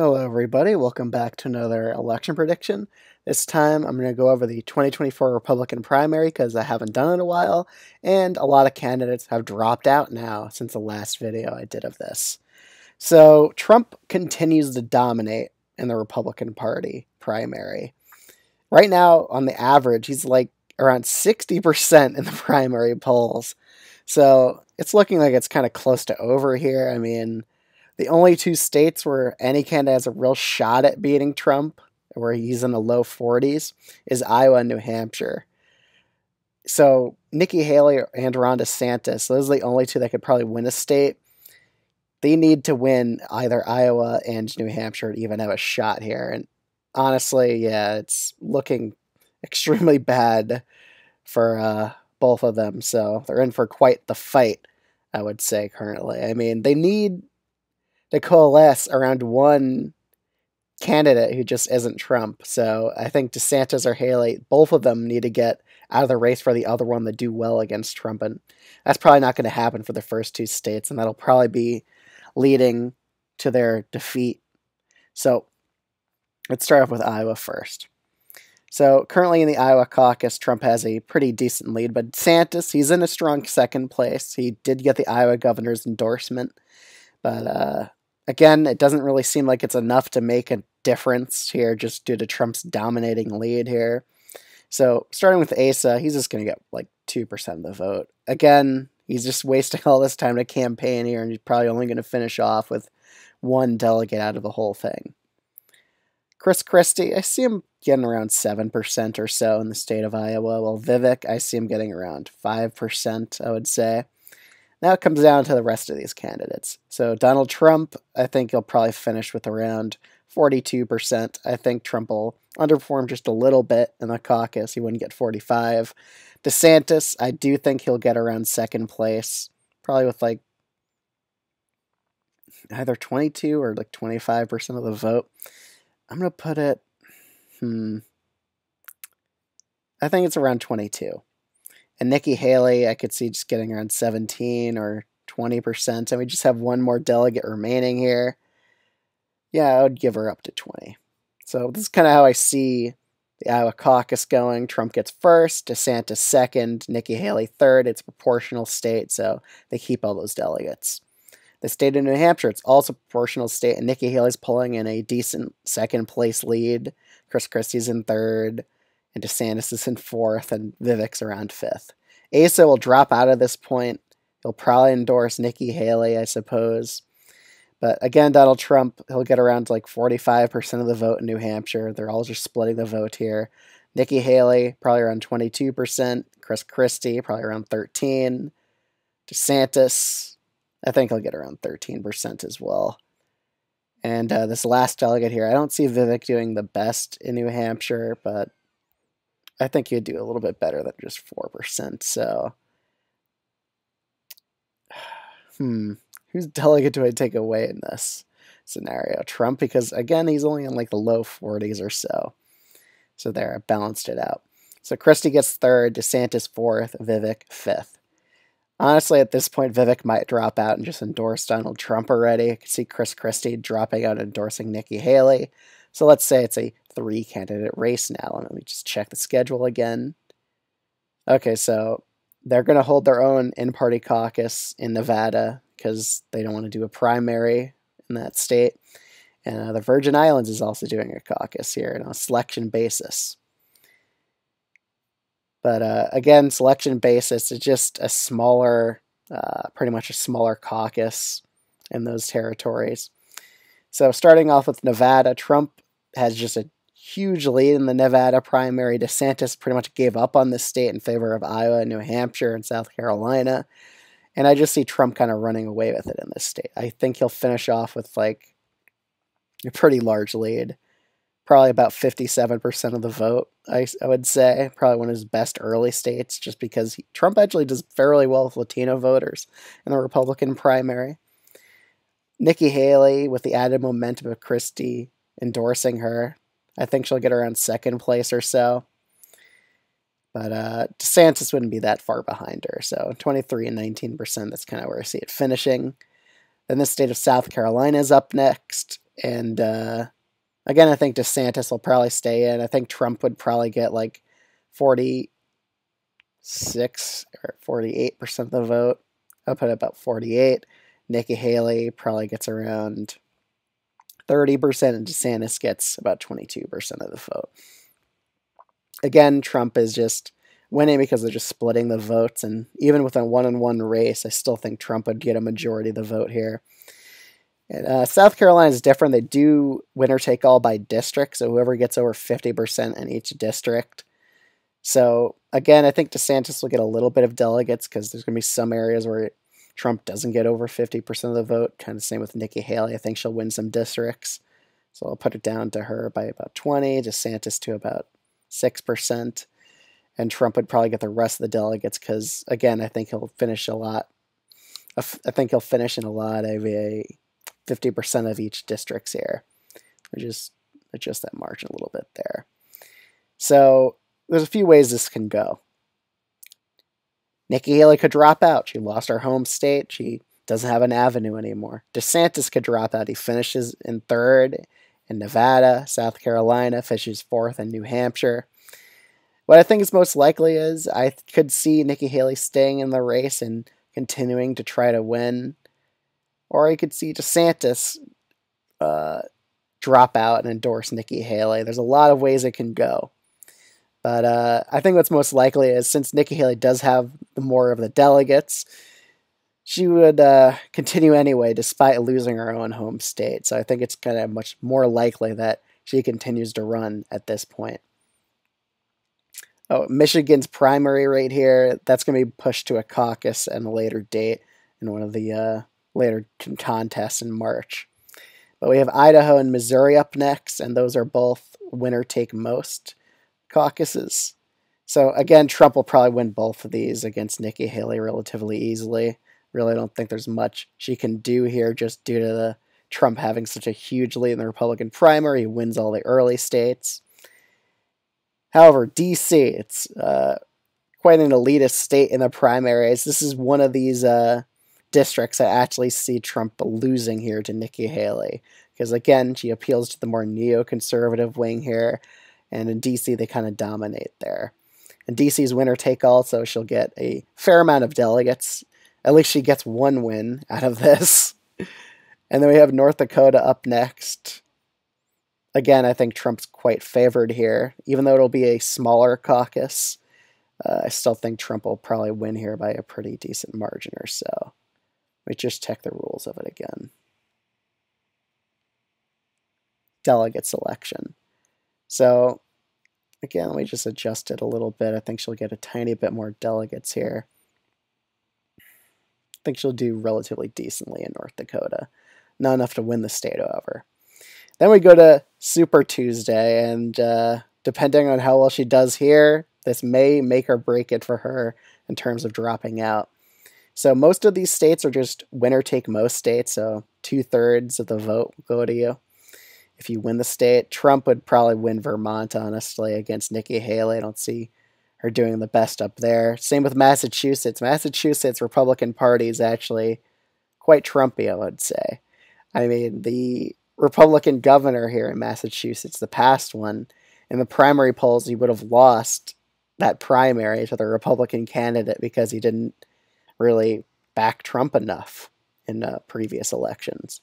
Hello, everybody. Welcome back to another election prediction. This time I'm going to go over the 2024 Republican primary because I haven't done it in a while, and a lot of candidates have dropped out now since the last video I did of this. So Trump continues to dominate in the Republican Party primary. Right now, on the average, he's like around 60% in the primary polls. So it's looking like it's kind of close to over here. I mean, the only two states where any candidate has a real shot at beating Trump, where he's in the low 40s, is Iowa and New Hampshire. So Nikki Haley and Ron DeSantis, those are the only two that could probably win a state. They need to win either Iowa and New Hampshire to even have a shot here. And honestly, yeah, it's looking extremely bad for both of them. So they're in for quite the fight, I would say, currently. I mean, they need to coalesce around one candidate who just isn't Trump. So I think DeSantis or Haley, both of them need to get out of the race for the other one to do well against Trump. And that's probably not going to happen for the first two states. And that'll probably be leading to their defeat. So let's start off with Iowa first. So currently in the Iowa caucus, Trump has a pretty decent lead, but DeSantis, he's in a strong second place. He did get the Iowa governor's endorsement, but again, it doesn't really seem like it's enough to make a difference here just due to Trump's dominating lead here. So starting with Asa, he's just going to get like 2% of the vote. Again, he's just wasting all this time to campaign here, and he's probably only going to finish off with one delegate out of the whole thing. Chris Christie, I see him getting around 7% or so in the state of Iowa, while Vivek, I see him getting around 5%, I would say. Now it comes down to the rest of these candidates. So Donald Trump, I think he'll probably finish with around 42%. I think Trump will underperform just a little bit in the caucus. He wouldn't get 45. DeSantis, I do think he'll get around second place, probably with like either 22 or like 25% of the vote. I'm going to put it, I think it's around 22. And Nikki Haley, I could see just getting around 17 or 20%. And we just have one more delegate remaining here. Yeah, I would give her up to 20. So this is kind of how I see the Iowa caucus going. Trump gets first, DeSantis second, Nikki Haley third. It's a proportional state, so they keep all those delegates. The state of New Hampshire, it's also a proportional state, and Nikki Haley's pulling in a decent second place lead. Chris Christie's in third, and DeSantis is in fourth, and Vivek's around fifth. Asa will drop out at this point. He'll probably endorse Nikki Haley, I suppose. But again, Donald Trump, he'll get around like 45% of the vote in New Hampshire. They're all just splitting the vote here. Nikki Haley, probably around 22%. Chris Christie, probably around 13%. DeSantis, I think he'll get around 13% as well. And this last delegate here, I don't see Vivek doing the best in New Hampshire, but I think he'd do a little bit better than just 4%. So, whose delegate do I take away in this scenario? Trump, because again, he's only in like the low 40s or so. So there, I balanced it out. So Christie gets third, DeSantis fourth, Vivek fifth. Honestly, at this point, Vivek might drop out and just endorse Donald Trump already. I could see Chris Christie dropping out and endorsing Nikki Haley. So let's say it's a 3-candidate race now. And let me just check the schedule again. Okay, so they're going to hold their own in-party caucus in Nevada because they don't want to do a primary in that state. And the Virgin Islands is also doing a caucus here on a selection basis. But again, selection basis is just a smaller, pretty much a smaller caucus in those territories. So starting off with Nevada, Trump has just a huge lead in the Nevada primary. DeSantis pretty much gave up on this state in favor of Iowa, New Hampshire, and South Carolina. And I just see Trump kind of running away with it in this state. I think he'll finish off with like a pretty large lead. Probably about 57% of the vote, I would say. Probably one of his best early states, just because Trump actually does fairly well with Latino voters in the Republican primary. Nikki Haley, with the added momentum of Christie endorsing her, I think she'll get around second place or so. But DeSantis wouldn't be that far behind her. So 23 and 19%, that's kind of where I see it finishing. Then the state of South Carolina is up next. And again, I think DeSantis will probably stay in. I think Trump would probably get like 46 or 48% of the vote. I'll put about 48. Nikki Haley probably gets around 30%, and DeSantis gets about 22% of the vote. Again, Trump is just winning because they're just splitting the votes, and even with a one-on-one race, I still think Trump would get a majority of the vote here. And, South Carolina is different. They do winner take all by district, so whoever gets over 50% in each district. So again, I think DeSantis will get a little bit of delegates because there's going to be some areas where Trump doesn't get over 50% of the vote. Kind of same with Nikki Haley. I think she'll win some districts. So I'll put it down to her by about 20, DeSantis to about 6%. And Trump would probably get the rest of the delegates because, again, I think he'll finish a lot. I think he'll finish in a lot of a 50% of each districts here. Or just adjust that margin a little bit there. So there's a few ways this can go. Nikki Haley could drop out. She lost her home state. She doesn't have an avenue anymore. DeSantis could drop out. He finishes in third in Nevada. South Carolina finishes fourth in New Hampshire. What I think is most likely is I could see Nikki Haley staying in the race and continuing to try to win. Or I could see DeSantis drop out and endorse Nikki Haley. There's a lot of ways it can go. But I think what's most likely is since Nikki Haley does have more of the delegates, she would continue anyway despite losing her own home state. So I think it's kind of much more likely that she continues to run at this point. Oh, Michigan's primary right here, that's going to be pushed to a caucus at a later date in one of the later contests in March. But we have Idaho and Missouri up next, and those are both winner take most caucuses. So again, Trump will probably win both of these against Nikki Haley relatively easily. Really don't think there's much she can do here just due to Trump having such a huge lead in the Republican primary. He wins all the early states. However, D.C., it's quite an elitist state in the primaries. This is one of these districts I actually see Trump losing here to Nikki Haley. Because again, she appeals to the more neoconservative wing here. And in D.C., they kind of dominate there. And D.C.'s winner take all, so she'll get a fair amount of delegates. At least she gets one win out of this. And then we have North Dakota up next. Again, I think Trump's quite favored here. Even though it'll be a smaller caucus, I still think Trump will probably win here by a pretty decent margin or so. Let me just check the rules of it again. Delegate selection. So, again, let me just adjust it a little bit. I think she'll get a tiny bit more delegates here. I think she'll do relatively decently in North Dakota. Not enough to win the state, however. Then we go to Super Tuesday, and depending on how well she does here, this may make or break it for her in terms of dropping out. So most of these states are just winner take most states, so 2/3 of the vote will go to you. If you win the state, Trump would probably win Vermont, honestly, against Nikki Haley. I don't see her doing the best up there. Same with Massachusetts. Massachusetts Republican Party is actually quite Trumpy, I would say. I mean, the Republican governor here in Massachusetts, the past one, in the primary polls, he would have lost that primary to the Republican candidate because he didn't really back Trump enough in previous elections.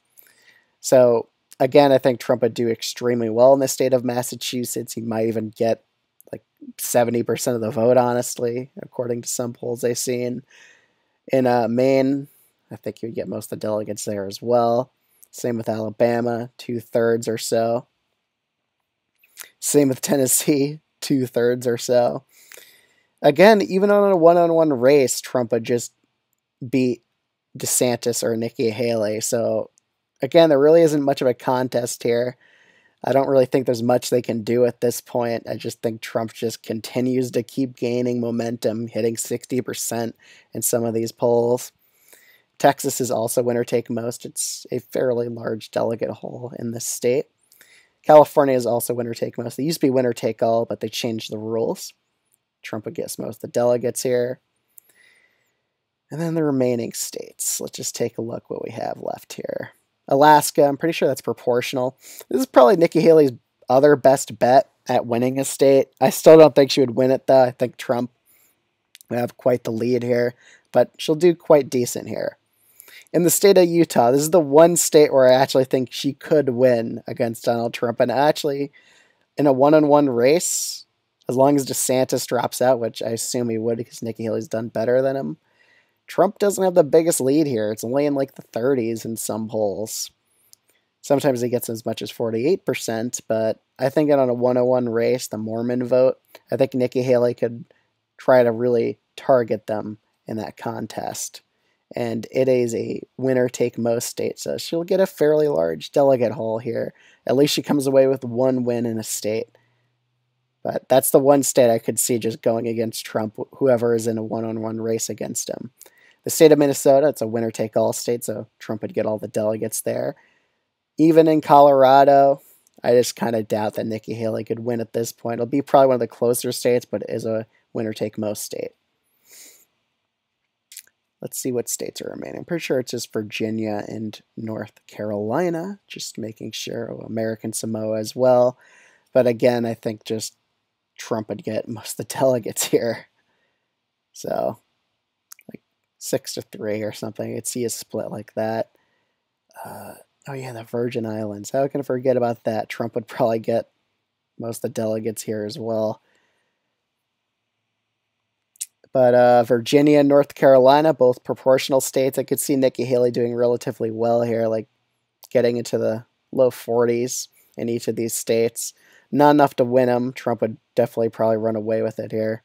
So, again, I think Trump would do extremely well in the state of Massachusetts. He might even get like 70% of the vote, honestly, according to some polls I've seen. In Maine, I think he would get most of the delegates there as well. Same with Alabama, 2/3 or so. Same with Tennessee, 2/3 or so. Again, even on a one-on-one race, Trump would just beat DeSantis or Nikki Haley. So, again, there really isn't much of a contest here. I don't really think there's much they can do at this point. I just think Trump just continues to keep gaining momentum, hitting 60% in some of these polls. Texas is also winner take most. It's a fairly large delegate haul in this state. California is also winner take most. They used to be winner take all, but they changed the rules. Trump would get most of the delegates here. And then the remaining states. Let's just take a look what we have left here. Alaska, I'm pretty sure that's proportional. This is probably Nikki Haley's other best bet at winning a state. I still don't think she would win it, though. I think Trump would have quite the lead here, but she'll do quite decent here. In the state of Utah, this is the one state where I actually think she could win against Donald Trump. And actually, in a one-on-one race, as long as DeSantis drops out, which I assume he would because Nikki Haley's done better than him, Trump doesn't have the biggest lead here. It's only in like the 30s in some polls. Sometimes he gets as much as 48%, but I think on a 101 race, the Mormon vote, I think Nikki Haley could try to really target them in that contest. And it is a winner-take-most state, so she'll get a fairly large delegate haul here. At least she comes away with one win in a state. But that's the one state I could see just going against Trump, whoever is in a one-on-one race against him. The state of Minnesota, it's a winner-take-all state, so Trump would get all the delegates there. Even in Colorado, I just kind of doubt that Nikki Haley could win at this point. It'll be probably one of the closer states, but it is a winner-take-most state. Let's see what states are remaining. I'm pretty sure it's just Virginia and North Carolina. Just making sure. Oh, American Samoa as well. But again, I think just Trump would get most of the delegates here. So, like 6-3 or something. I could see a split like that. Oh yeah, the Virgin Islands. How can I forget about that? Trump would probably get most of the delegates here as well. But Virginia and North Carolina, both proportional states. I could see Nikki Haley doing relatively well here, like getting into the low 40s in each of these states. Not enough to win them. Trump would definitely probably run away with it here.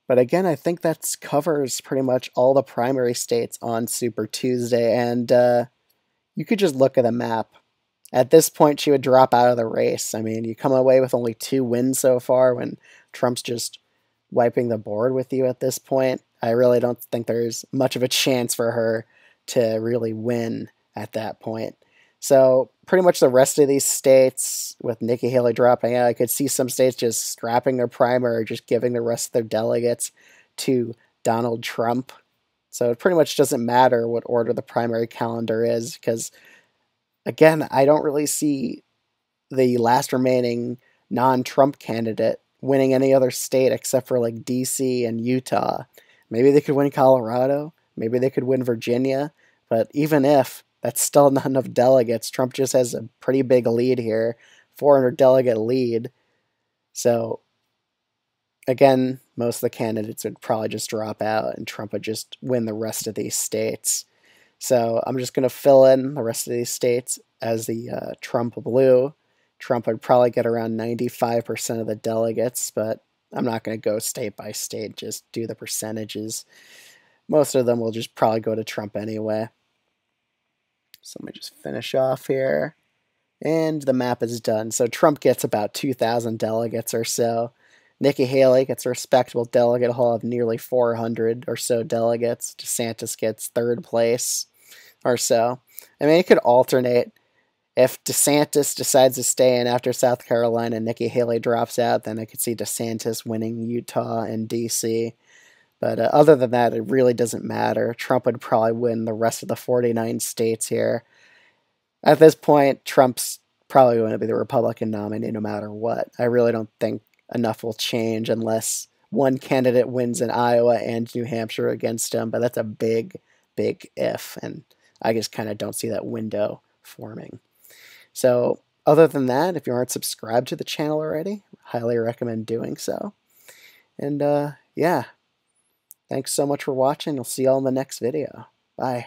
But again, I think that covers pretty much all the primary states on Super Tuesday. And you could just look at the map. At this point, she would drop out of the race. I mean, you come away with only 2 wins so far when Trump's just wiping the board with you at this point. I really don't think there's much of a chance for her to really win at that point. So pretty much the rest of these states, with Nikki Haley dropping out, I could see some states just scrapping their primary, just giving the rest of their delegates to Donald Trump. So it pretty much doesn't matter what order the primary calendar is, because, again, I don't really see the last remaining non-Trump candidate winning any other state except for like DC and Utah. Maybe they could win Colorado. Maybe they could win Virginia. But even if, that's still not enough delegates. Trump just has a pretty big lead here, 400 delegate lead. So again, most of the candidates would probably just drop out and Trump would just win the rest of these states. So I'm just going to fill in the rest of these states as the Trump blue. Trump would probably get around 95% of the delegates, but I'm not going to go state by state, just do the percentages. Most of them will just probably go to Trump anyway. So let me just finish off here. And the map is done. So Trump gets about 2,000 delegates or so. Nikki Haley gets a respectable delegate haul of nearly 400 or so delegates. DeSantis gets 3rd place or so. I mean, it could alternate. If DeSantis decides to stay in after South Carolina and Nikki Haley drops out, then I could see DeSantis winning Utah and D.C. But other than that, it really doesn't matter. Trump would probably win the rest of the 49 states here. At this point, Trump's probably going to be the Republican nominee no matter what. I really don't think enough will change unless one candidate wins in Iowa and New Hampshire against him. But that's a big, big if. And I just kind of don't see that window forming. So other than that, if you aren't subscribed to the channel already, highly recommend doing so. And yeah, thanks so much for watching. I'll see you all in the next video. Bye.